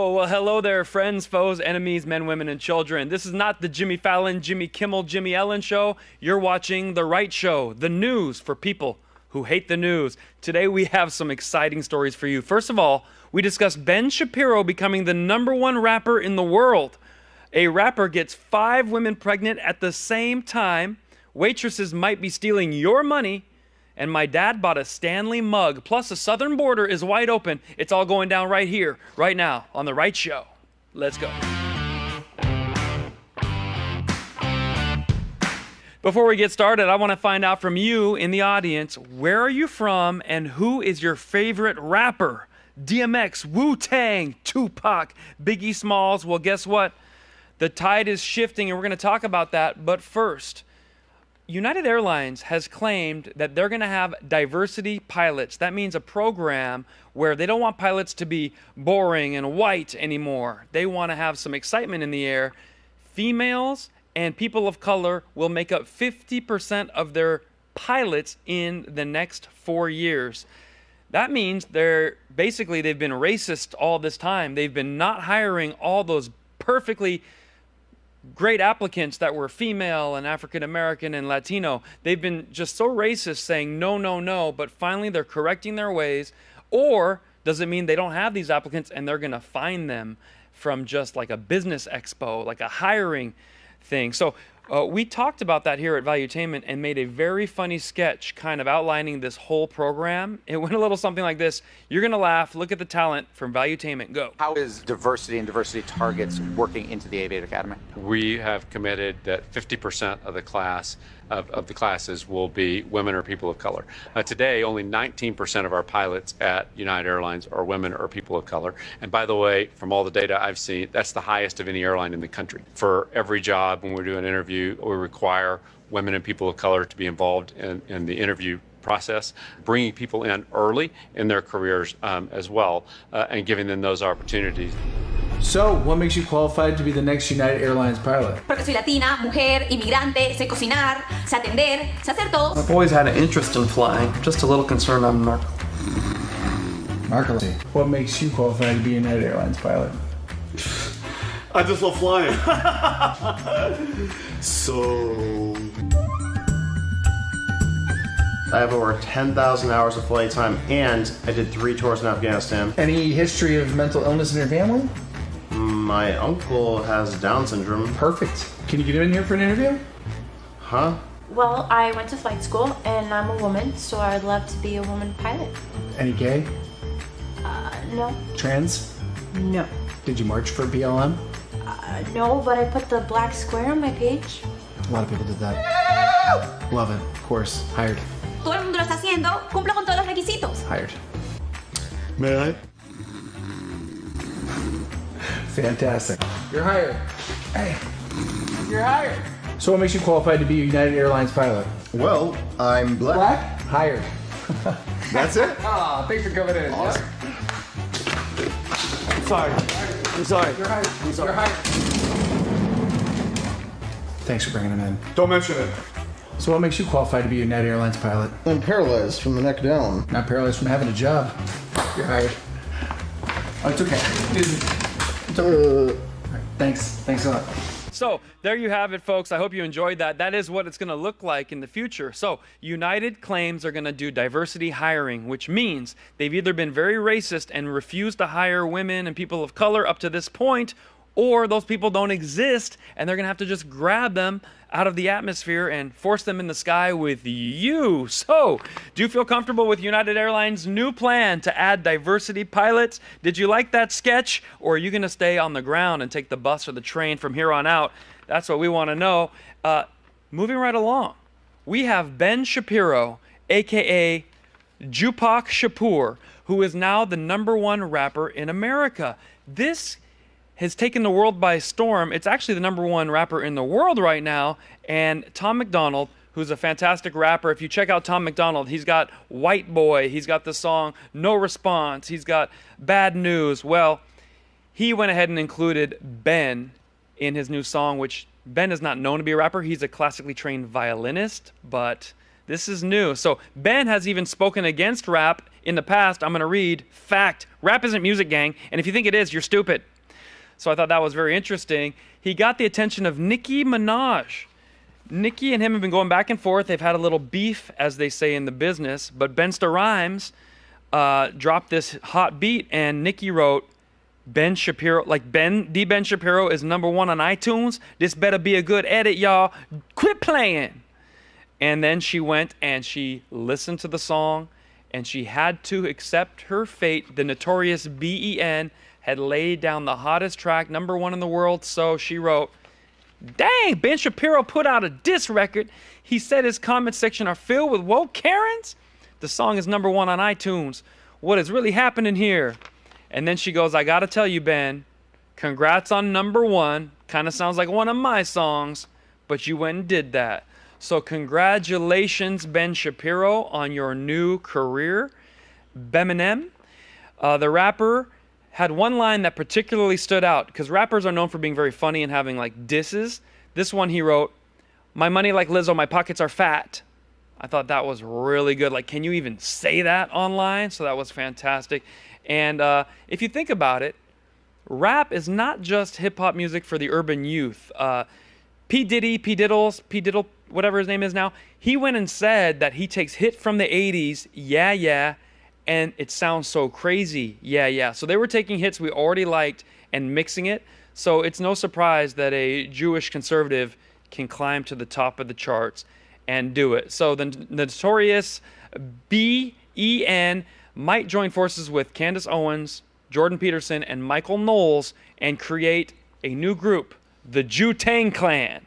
Oh, well, hello there, friends, foes, enemies, men, women, and children. This is not the Jimmy Fallon, Jimmy Kimmel, Jimmy Ellen show. You're watching The Right Show, the news for people who hate the news. Today we have some exciting stories for you. First of all, we discuss Ben Shapiro becoming the #1 rapper in the world. A rapper gets 5 women pregnant at the same time. Waitresses might be stealing your money. And my dad bought a Stanley Mug. Plus, the southern border is wide open. It's all going down right here, right now, on The Right Show. Let's go. Before we get started, I want to find out from you in the audience, where are you from and who is your favorite rapper? DMX, Wu-Tang, Tupac, Biggie Smalls. Well, guess what? The tide is shifting, and we're going to talk about that. But first, United Airlines has claimed that they're going to have diversity pilots. That means a program where they don't want pilots to be boring and white anymore. They want to have some excitement in the air. Females and people of color will make up 50% of their pilots in the next 4 years. That means they've been racist all this time. They've been not hiring all those perfectly great applicants that were female and African American and Latino. They've been just so racist, saying no, no, no, but finally they're correcting their ways. Or does it mean they don't have these applicants and they're going to find them from just like a business expo, like a hiring thing? So we talked about that here at Valuetainment and made a very funny sketch kind of outlining this whole program. It went a little something like this. You're going to laugh. Look at the talent from Valuetainment. Go. How is diversity and diversity targets working into the Aviator Academy? We have committed that 50% of the class of the classes will be women or people of color. Today, only 19% of our pilots at United Airlines are women or people of color. And by the way, from all the data I've seen, that's the highest of any airline in the country. For every job, when we do an interview, we require women and people of color to be involved in the interview process, bringing people in early in their careers as well, and giving them those opportunities. So, what makes you qualified to be the next United Airlines pilot? Porque soy latina, mujer, inmigrante, sé cocinar, sé atender, sé hacer todo. I've always had an interest in flying, just a little concerned on narcolepsy. What makes you qualified to be a United Airlines pilot? I just love flying. So I have over 10,000 hours of flight time, and I did 3 tours in Afghanistan. Any history of mental illness in your family? My uncle has Down syndrome. Perfect. Can you get him in here for an interview? Huh? Well, I went to flight school, and I'm a woman, so I'd love to be a woman pilot. Any gay? No. Trans? No. Did you march for BLM? No, but I put the black square on my page. A lot of people did that. Love it. Of course. Hired. Todo el mundo lo está haciendo. Cumplo con todos los requisitos. Hired. may I? Fantastic. You're hired. Hey. You're hired. So what makes you qualified to be a United Airlines pilot? Well, I'm black. Black? Hired. That's it? Oh, thanks for coming in. Awesome. Yep. I'm sorry. I'm sorry. You're hired. I'm sorry. You're hired. Thanks for bringing him in. Don't mention it. So what makes you qualified to be a United Airlines pilot? I'm paralyzed from the neck down. Not paralyzed from having a job. You're hired. Oh, it's okay. All right, thanks. Thanks a lot. So there you have it, folks. I hope you enjoyed that. That is what it's going to look like in the future. So United claims they're going to do diversity hiring, which means they've either been very racist and refused to hire women and people of color up to this point, or those people don't exist and they're going to have to just grab them out of the atmosphere and force them in the sky with you. So, do you feel comfortable with United Airlines' new plan to add diversity pilots? Did you like that sketch? Or are you going to stay on the ground and take the bus or the train from here on out? That's what we want to know. Moving right along, we have Ben Shapiro, a.k.a. Jupak Shapoor, who is now the #1 rapper in America. This has taken the world by storm. It's actually the #1 rapper in the world right now. And Tom MacDonald, who's a fantastic rapper, if you check out Tom MacDonald, he's got White Boy, he's got the song No Response, he's got Bad News. Well, he went ahead and included Ben in his new song, which Ben is not known to be a rapper. He's a classically trained violinist, but this is new. So Ben has even spoken against rap in the past. I'm going to read, fact, rap isn't music, gang, and if you think it is, you're stupid. So I thought that was very interesting. He got the attention of Nicki Minaj. Nicki and him have been going back and forth. They've had a little beef, as they say in the business. But Bensta Rhymes dropped this hot beat, and Nicki wrote, Ben Shapiro, like Ben Shapiro is #1 on iTunes. This better be a good edit, y'all. Quit playing. And then she went and she listened to the song, and she had to accept her fate. The notorious Ben had laid down the hottest track, #1 in the world. So she wrote, dang, Ben Shapiro put out a diss record. He said his comment section are filled with woke Karens. The song is #1 on iTunes. What is really happening here? And then she goes, I gotta tell you, Ben, congrats on #1. Kind of sounds like one of my songs, but you went and did that. So congratulations, Ben Shapiro, on your new career. Beminem, the rapper, had one line that particularly stood out, because rappers are known for being very funny and having like disses. This one he wrote, my money like Lizzo, my pockets are fat. I thought that was really good. Like, can you even say that online? So that was fantastic. And if you think about it, rap is not just hip-hop music for the urban youth. P. Diddle, whatever his name is now, he went and said that he takes hit from the 80s, yeah, and it sounds so crazy, yeah. So they were taking hits we already liked and mixing it. So it's no surprise that a Jewish conservative can climb to the top of the charts and do it. So the notorious Ben might join forces with Candace Owens, Jordan Peterson, and Michael Knowles and create a new group, the Wu-Tang Clan.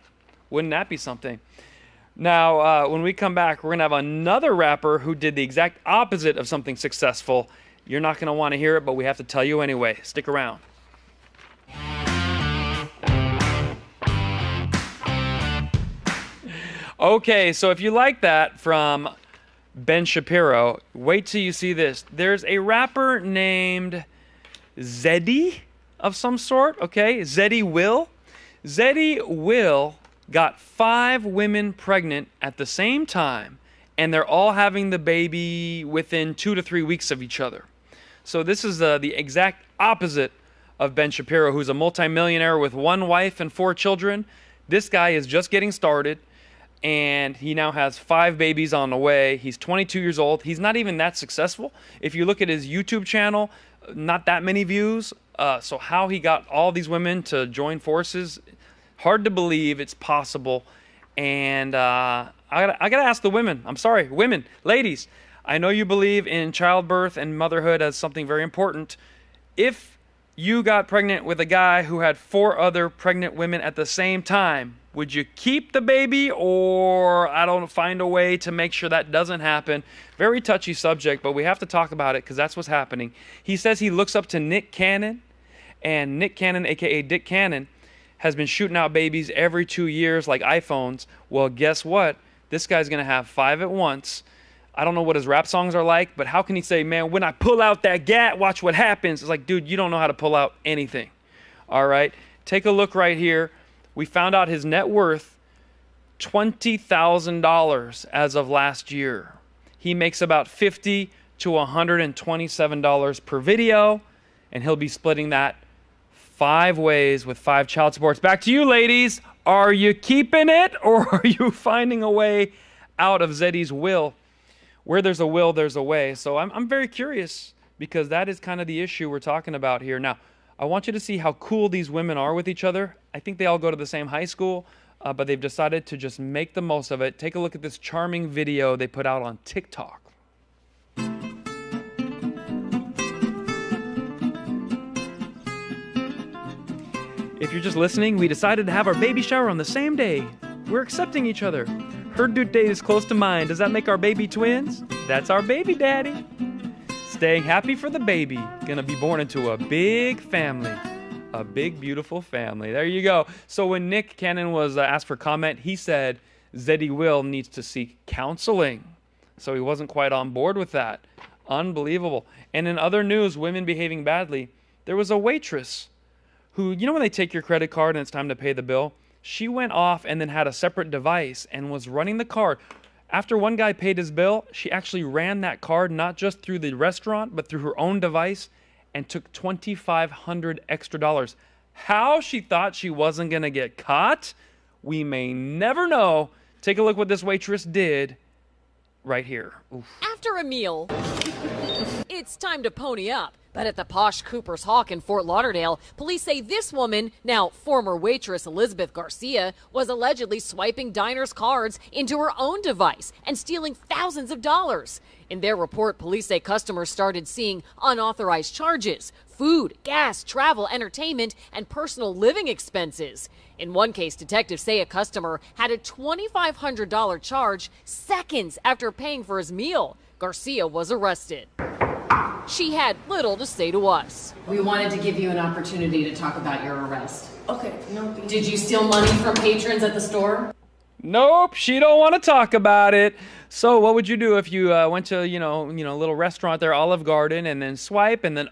Wouldn't that be something? Now, when we come back, we're going to have another rapper who did the exact opposite of something successful. You're not going to want to hear it, but we have to tell you anyway. Stick around. Okay, so if you like that from Ben Shapiro, wait till you see this. There's a rapper named Zedd of some sort, okay? Zedd Will. Zedd Will got 5 women pregnant at the same time, and they're all having the baby within 2 to 3 weeks of each other. So this is the exact opposite of Ben Shapiro, who's a multimillionaire with 1 wife and 4 children. This guy is just getting started, and he now has 5 babies on the way. He's 22 years old. He's not even that successful. If you look at his YouTube channel, not that many views. So how he got all these women to join forces, hard to believe it's possible. And I gotta ask the women. I'm sorry, women, ladies. I know you believe in childbirth and motherhood as something very important. If you got pregnant with a guy who had 4 other pregnant women at the same time, would you keep the baby, or find a way to make sure that doesn't happen? Very touchy subject, but we have to talk about it because that's what's happening. He says he looks up to Nick Cannon, and Nick Cannon, aka Dick Cannon, has been shooting out babies every 2 years like iPhones. Well, guess what? This guy's going to have 5 at once. I don't know what his rap songs are like, but how can he say, man, when I pull out that gat, watch what happens? It's like, dude, you don't know how to pull out anything. All right? Take a look right here. We found out his net worth, $20,000 as of last year. He makes about $50 to $127 per video, and he'll be splitting that 5 ways with 5 child supports. Back to you, ladies. Are you keeping it, or are you finding a way out of Zedd's will? Where there's a will, there's a way. So I'm very curious, because that is kind of the issue we're talking about here. Now, I want you to see how cool these women are with each other. I think they all go to the same high school, but they've decided to just make the most of it. Take a look at this charming video they put out on TikTok. If you're just listening, we decided to have our baby shower on the same day. We're accepting each other. Her due date is close to mine. Does that make our baby twins? That's our baby daddy. Staying happy for the baby. Gonna be born into a big family. A big, beautiful family. There you go. So when Nick Cannon was asked for comment, he said Zedd Will needs to seek counseling. So he wasn't quite on board with that. Unbelievable. And in other news, women behaving badly, there was a waitress who, you know when they take your credit card and it's time to pay the bill? She went off and then had a separate device and was running the card. After one guy paid his bill, she actually ran that card not just through the restaurant, but through her own device, and took $2,500 extra. How she thought she wasn't going to get caught, we may never know. Take a look what this waitress did right here. Oof. After a meal, it's time to pony up. But at the posh Cooper's Hawk in Fort Lauderdale, police say this woman, now former waitress Elizabeth Garcia, was allegedly swiping diners' cards into her own device and stealing thousands of dollars. In their report, police say customers started seeing unauthorized charges, food, gas, travel, entertainment, and personal living expenses. In one case, detectives say a customer had a $2,500 charge seconds after paying for his meal. Garcia was arrested. She had little to say to us. We wanted to give you an opportunity to talk about your arrest. Okay, no. Did you steal money from patrons at the store? Nope, she don't want to talk about it. So what would you do if you went to, a little restaurant there, Olive Garden, and then swipe, and then,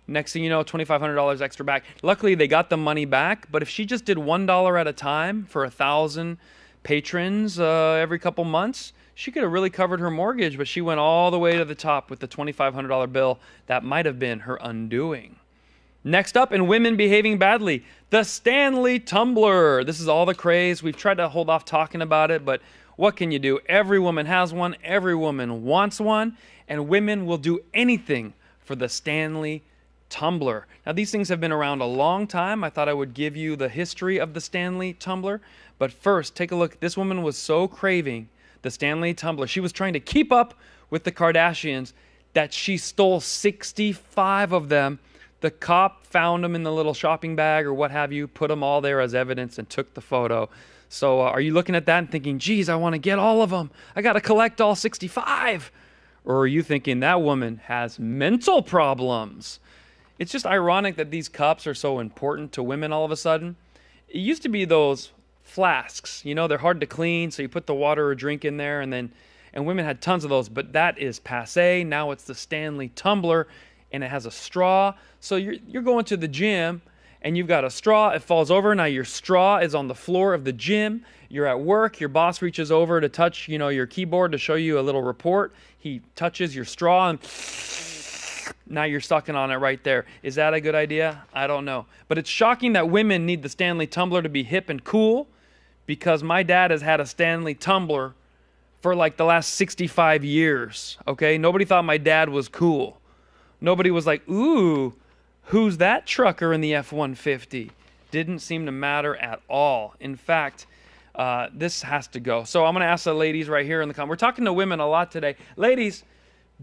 next thing you know, $2,500 extra back. Luckily, they got the money back, but if she just did $1 at a time for 1,000 patrons every couple months, she could have really covered her mortgage, but she went all the way to the top with the $2,500 bill. That might have been her undoing. Next up, in women behaving badly, the Stanley Tumbler. This is all the craze. We've tried to hold off talking about it, but what can you do? Every woman has one. Every woman wants one. And women will do anything for the Stanley Tumbler. Now, these things have been around a long time. I thought I would give you the history of the Stanley Tumbler. But first, take a look. This woman was so craving the Stanley Tumbler. She was trying to keep up with the Kardashians that she stole 65 of them. The cop found them in the little shopping bag or what have you, put them all there as evidence and took the photo. So are you looking at that and thinking, geez, I want to get all of them. I got to collect all 65. Or are you thinking that woman has mental problems? It's just ironic that these cups are so important to women all of a sudden. It used to be those flasks, they're hard to clean, so you put the water or drink in there, and women had tons of those, but that is passé. Now it's the Stanley Tumbler, and it has a straw. So you're going to the gym, and you've got a straw. It falls over. Now your straw is on the floor of the gym. You're at work. Your boss reaches over to touch, your keyboard to show you a little report. He touches your straw, and now you're sucking on it right there. Is that a good idea? I don't know. But it's shocking that women need the Stanley Tumbler to be hip and cool, because my dad has had a Stanley Tumbler for like the last 65 years, okay? Nobody thought my dad was cool. Nobody was like, ooh, who's that trucker in the F-150? Didn't seem to matter at all. In fact, this has to go. So I'm going to ask the ladies right here in the comments. We're talking to women a lot today. Ladies,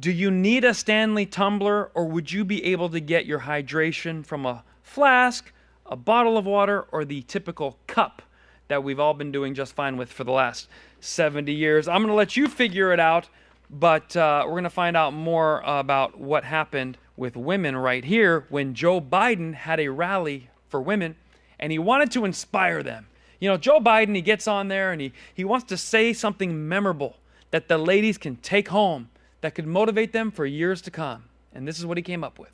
do you need a Stanley Tumbler, or would you be able to get your hydration from a flask, a bottle of water, or the typical cup that we've all been doing just fine with for the last 70 years? I'm going to let you figure it out, but we're going to find out more about what happened with women right here when Joe Biden had a rally for women, and he wanted to inspire them. Joe Biden, he gets on there, and he wants to say something memorable that the ladies can take home that could motivate them for years to come. And this is what he came up with.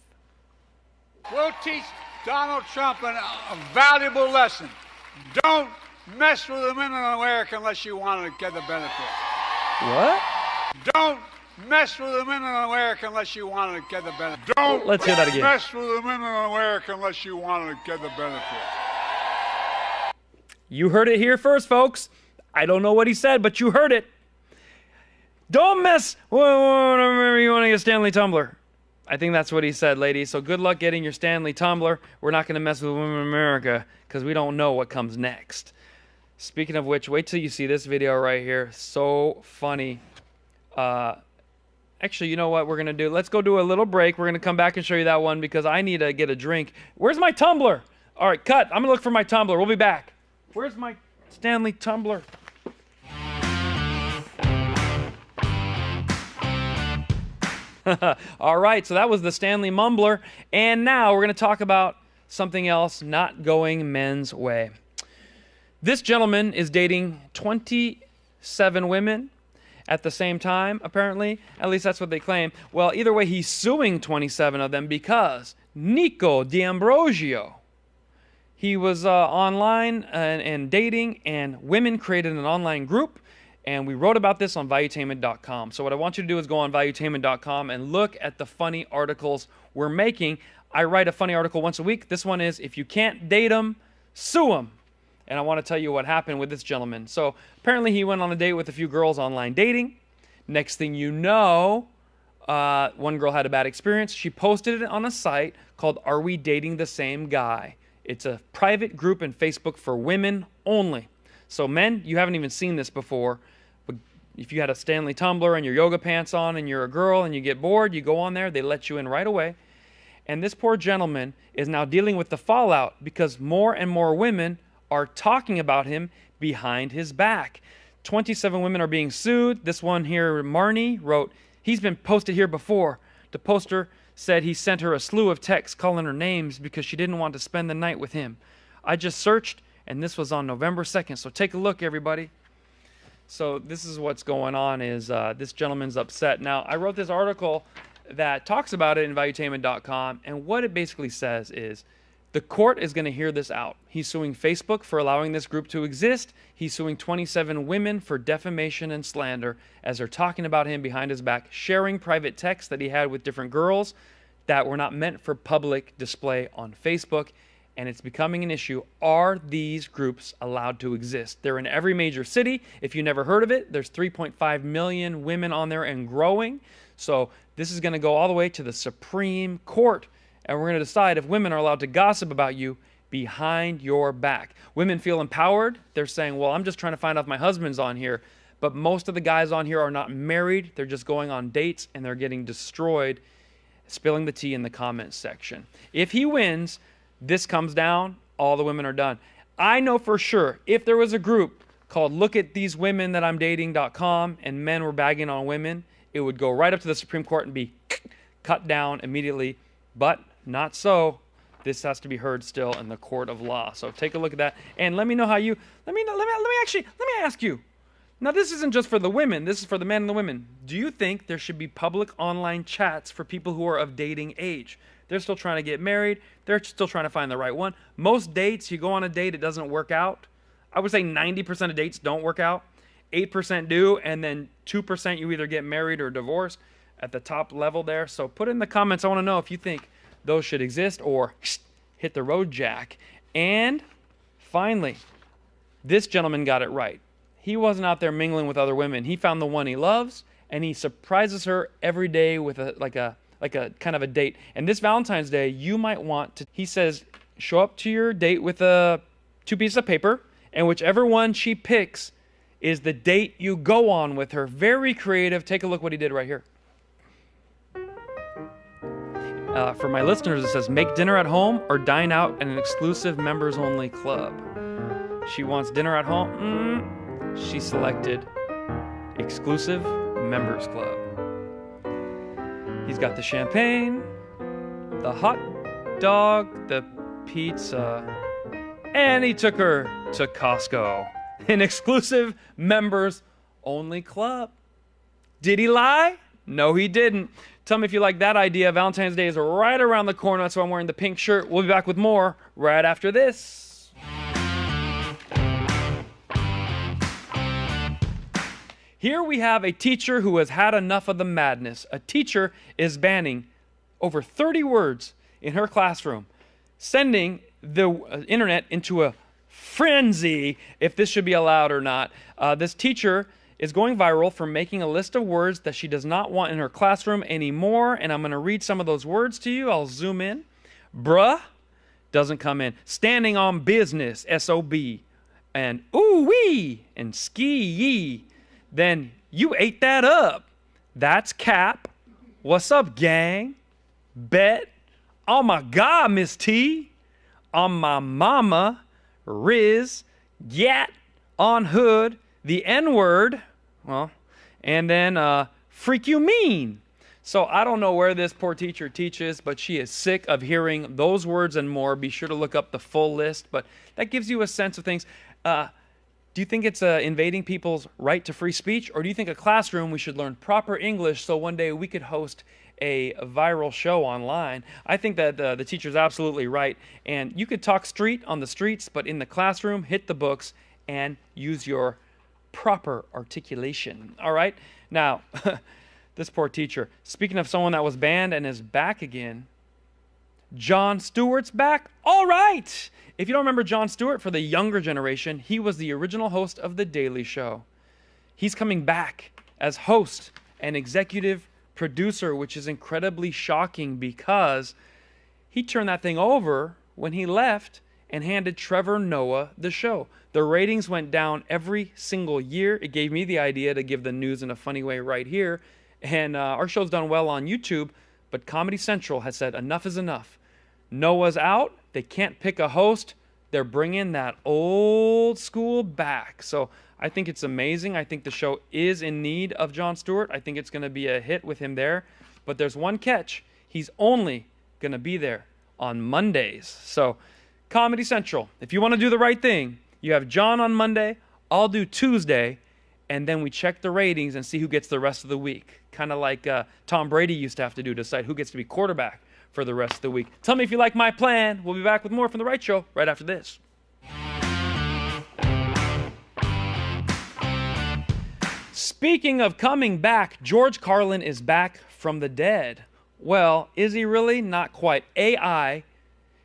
We'll teach Donald Trump a valuable lesson. Don't mess with the women in America unless you want to get the benefit. What? Don't mess with the women in America unless you want to get the benefit. Don't Let's hear that again. mess with the women in America unless you want to get the benefit. You heard it here first, folks. I don't know what he said, but you heard it. Don't mess. Whenever you want to get a Stanley Tumbler. I think that's what he said, ladies. So good luck getting your Stanley Tumbler. We're not going to mess with women in America because we don't know what comes next. Speaking of which, wait till you see this video right here. So funny. Actually, you know what we're going to do? Let's go do a little break. We're going to come back and show you that one because I need to get a drink. Where's my tumbler? All right, cut. I'm going to look for my tumbler. We'll be back. Where's my Stanley Tumbler? All right, so that was the Stanley Mumbler. And now we're going to talk about something else not going men's way. This gentleman is dating 27 women at the same time, apparently. At least that's what they claim. Well, either way, he's suing 27 of them because Nico D'Ambrosio, he was online and dating, and women created an online group, And we wrote about this on valuetainment.com. So what I want you to do is go on valuetainment.com and look at the funny articles we're making. I write a funny article once a week. This one is, if you can't date them, sue them. And I want to tell you what happened with this gentleman. So apparently he went on a date with a few girls online dating. Next thing you know, one girl had a bad experience. She posted it on a site called Are We Dating the Same Guy? It's a private group in Facebook for women only. So men, you haven't even seen this before. But if you had a Stanley tumbler and your yoga pants on and you're a girl and you get bored, you go on there, they let you in right away. And this poor gentleman is now dealing with the fallout because more and more women are talking about him behind his back. 27 women are being sued. This one here, Marnie, wrote, he's been posted here before. The poster said he sent her a slew of texts calling her names because she didn't want to spend the night with him. I just searched, and this was on November 2nd. So take a look, everybody. So this is what's going on is this gentleman's upset. Now, I wrote this article that talks about it in valuetainment.com, and what it basically says is the court is going to hear this out. He's suing Facebook for allowing this group to exist. He's suing 27 women for defamation and slander as they're talking about him behind his back, sharing private texts that he had with different girls that were not meant for public display on Facebook. And it's becoming an issue. Are these groups allowed to exist? They're in every major city. If you never heard of it, there's 3.5 million women on there and growing. So this is going to go all the way to the Supreme Court. And we're going to decide if women are allowed to gossip about you behind your back. Women feel empowered. They're saying, well, I'm just trying to find out if my husband's on here. But most of the guys on here are not married. They're just going on dates, and they're getting destroyed, spilling the tea in the comments section. If he wins, this comes down, all the women are done. I know for sure, if there was a group called Look at These Women That I'm Dating.com and men were bagging on women, it would go right up to the Supreme Court and be cut down immediately. But not so. This has to be heard still in the court of law. So take a look at that and let me know how you. Let me ask you. Now this isn't just for the women. This is for the men and the women. Do you think there should be public online chats for people who are of dating age? They're still trying to get married. They're still trying to find the right one. Most dates, you go on a date, it doesn't work out. I would say 90% of dates don't work out. 8% do, and then 2% you either get married or divorced at the top level there. So put in the comments. I want to know if you think those should exist or hit the road, Jack. And finally, this gentleman got it right. He wasn't out there mingling with other women. He found the one he loves, and he surprises her every day with a kind of a date. And this Valentine's Day, you might want to, he says, show up to your date with 2 pieces of paper, and whichever one she picks is the date you go on with her. Very creative. Take a look what he did right here. For my listeners, it says, make dinner at home or dine out at an exclusive members-only club. She wants dinner at home. She selected exclusive members club. He's got the champagne, the hot dog, the pizza, and he took her to Costco, an exclusive members-only club. Did he lie? No, he didn't. Tell me if you like that idea. Valentine's Day is right around the corner. That's why I'm wearing the pink shirt. We'll be back with more right after this. Here we have a teacher who has had enough of the madness. A teacher is banning over 30 words in her classroom, sending the internet into a frenzy if this should be allowed or not. This teacher is going viral for making a list of words that she does not want in her classroom anymore, and I'm going to read some of those words to you. I'll zoom in. Bruh doesn't come in. Standing on business, S-O-B. And ooh-wee, and ski-yee. Then you ate that up. That's cap. What's up, gang? Bet. Oh my God, Miss T. On my mama. Riz. Yat. On hood. The N-word. Well, and then freak you mean. So I don't know where this poor teacher teaches, but she is sick of hearing those words and more. Be sure to look up the full list, but that gives you a sense of things. Do you think it's invading people's right to free speech, or do you think a classroom we should learn proper English so one day we could host a viral show online? I think that the teacher's absolutely right, and you could talk street on the streets, but in the classroom, hit the books and use your proper articulation. All right? Now, this poor teacher. Speaking of someone that was banned and is back again, Jon Stewart's back. All right! If you don't remember Jon Stewart, for the younger generation, he was the original host of The Daily Show. He's coming back as host and executive producer, which is incredibly shocking because he turned that thing over when he left and handed Trevor Noah the show. The ratings went down every single year. It gave me the idea to give the news in a funny way right here. And our show's done well on YouTube, but Comedy Central has said enough is enough. Noah's out. They can't pick a host. They're bringing that old school back. So I think it's amazing. I think the show is in need of Jon Stewart. I think it's going to be a hit with him there. But there's one catch. He's only going to be there on Mondays. So Comedy Central, if you want to do the right thing, you have John on Monday, I'll do Tuesday, and then we check the ratings and see who gets the rest of the week. Kind of like Tom Brady used to have to do to decide who gets to be quarterback for the rest of the week. Tell me if you like my plan. We'll be back with more from The Right Show right after this. Speaking of coming back, George Carlin is back from the dead. Well, is he really? Not quite. AI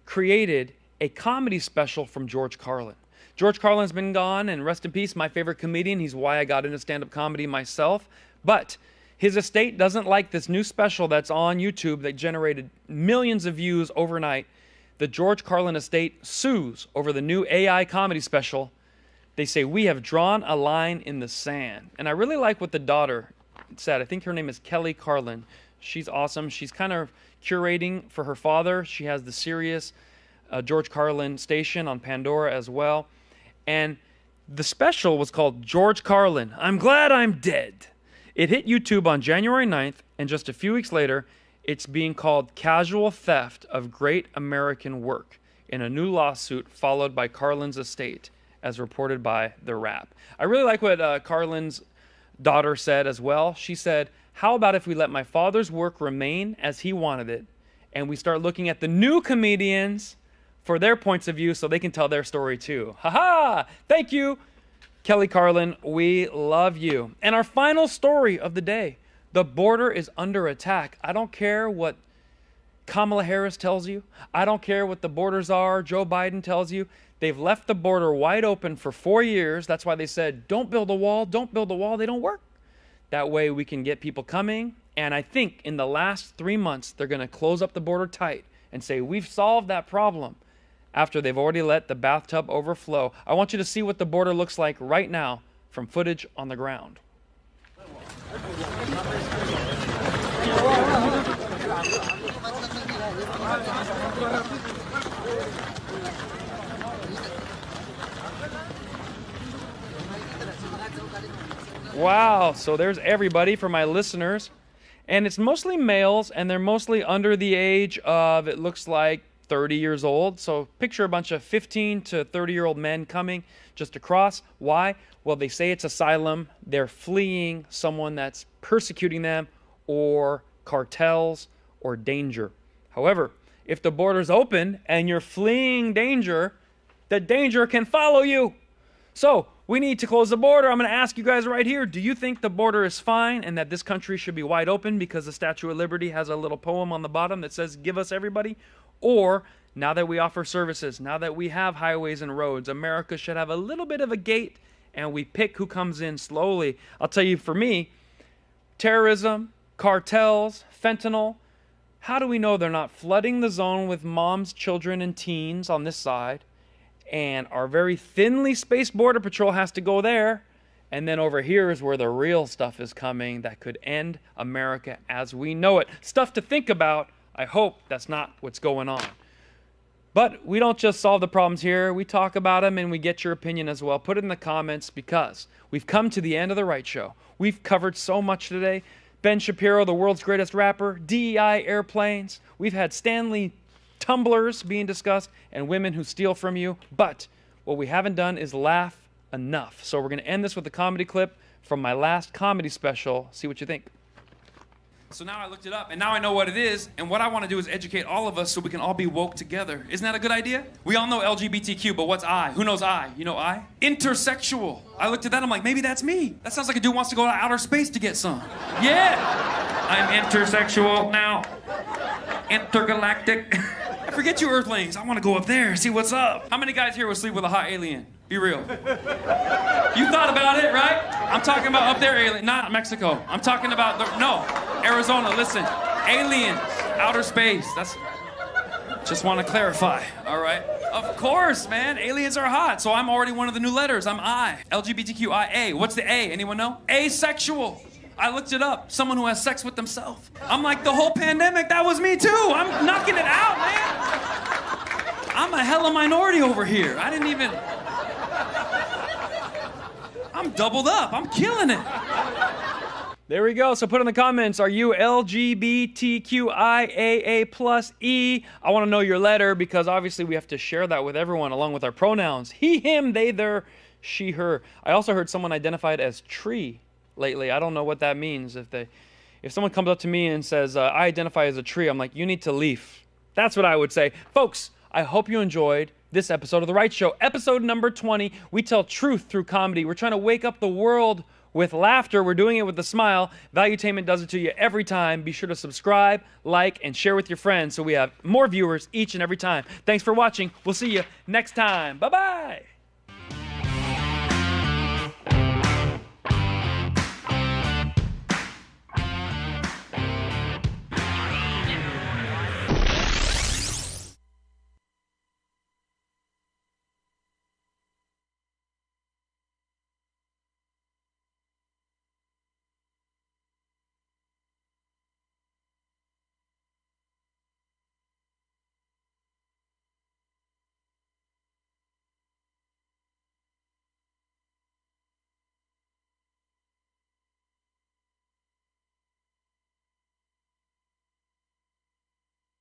created a comedy special from George Carlin. George Carlin's been gone, and rest in peace, my favorite comedian. He's why I got into stand-up comedy myself. But his estate doesn't like this new special that's on YouTube that generated millions of views overnight. The George Carlin estate sues over the new AI comedy special. They say, we have drawn a line in the sand. And I really like what the daughter said. I think her name is Kelly Carlin. She's awesome. She's kind of curating for her father. She has the Sirius George Carlin station on Pandora as well. And the special was called George Carlin, I'm Glad I'm Dead. It hit YouTube on January 9th, and just a few weeks later, it's being called casual theft of great American work in a new lawsuit followed by Carlin's estate, as reported by The Wrap. I really like what Carlin's daughter said as well. She said, how about if we let my father's work remain as he wanted it, and we start looking at the new comedians for their points of view so they can tell their story too. Ha-ha! Thank you, Kelly Carlin. We love you. And our final story of the day. The border is under attack. I don't care what Kamala Harris tells you. I don't care what the borders are. Joe Biden tells you. They've left the border wide open for 4 years. That's why they said, don't build a wall. Don't build a wall. They don't work. That way we can get people coming. And I think in the last 3 months, they're going to close up the border tight and say, we've solved that problem, after they've already let the bathtub overflow. I want you to see what the border looks like right now from footage on the ground. Wow, so there's everybody for my listeners. And it's mostly males, and they're mostly under the age of, it looks like, 30 years old. So picture a bunch of 15 to 30-year-old men coming just across. Why? Well, they say it's asylum. They're fleeing someone that's persecuting them, or cartels, or danger. However, if the border's open and you're fleeing danger, the danger can follow you. So we need to close the border. I'm going to ask you guys right here, do you think the border is fine and that this country should be wide open because the Statue of Liberty has a little poem on the bottom that says, give us everybody? Or now that we offer services, now that we have highways and roads, America should have a little bit of a gate and we pick who comes in slowly. I'll tell you, for me, terrorism, cartels, fentanyl, how do we know they're not flooding the zone with moms, children, and teens on this side? And our very thinly spaced Border Patrol has to go there. And then over here is where the real stuff is coming that could end America as we know it. Stuff to think about. I hope that's not what's going on. But we don't just solve the problems here. We talk about them and we get your opinion as well. Put it in the comments because we've come to the end of The Right Show. We've covered so much today. Ben Shapiro, the world's greatest rapper, DEI airplanes. We've had Stanley tumblers being discussed and women who steal from you. But what we haven't done is laugh enough. So we're going to end this with a comedy clip from my last comedy special. See what you think. So now I looked it up, and now I know what it is, and what I want to do is educate all of us so we can all be woke together. Isn't that a good idea? We all know LGBTQ, but what's I? Who knows I? You know I? Intersexual. I looked at that, I'm like, maybe that's me. That sounds like a dude wants to go to outer space to get some. Yeah! I'm intersexual now. Intergalactic. I forget you Earthlings. I want to go up there, see what's up. How many guys here would sleep with a hot alien? Be real. You thought about it, right? I'm talking about up there alien, not Mexico. I'm talking about, Arizona, listen. Aliens, outer space. That's, just want to clarify, all right? Of course, man, aliens are hot, so I'm already one of the new letters. I'm I. LGBTQIA. What's the A? Anyone know? Asexual. I looked it up. Someone who has sex with themselves. I'm like, the whole pandemic, that was me too. I'm knocking it out, man. I'm a hella minority over here. I didn't even... I'm doubled up. I'm killing it. There we go. So put in the comments, are you LGBTQIAA plus E? I want to know your letter because obviously we have to share that with everyone along with our pronouns. He, him, they, their, she, her. I also heard someone identified as tree lately. I don't know what that means. If someone comes up to me and says, I identify as a tree, I'm like, you need to leave. That's what I would say. Folks, I hope you enjoyed this episode of The Right Show. Episode number 20. We tell truth through comedy. We're trying to wake up the world with laughter. We're doing it with a smile. Valuetainment does it to you every time. Be sure to subscribe, like, and share with your friends so we have more viewers each and every time. Thanks for watching. We'll see you next time. Bye-bye.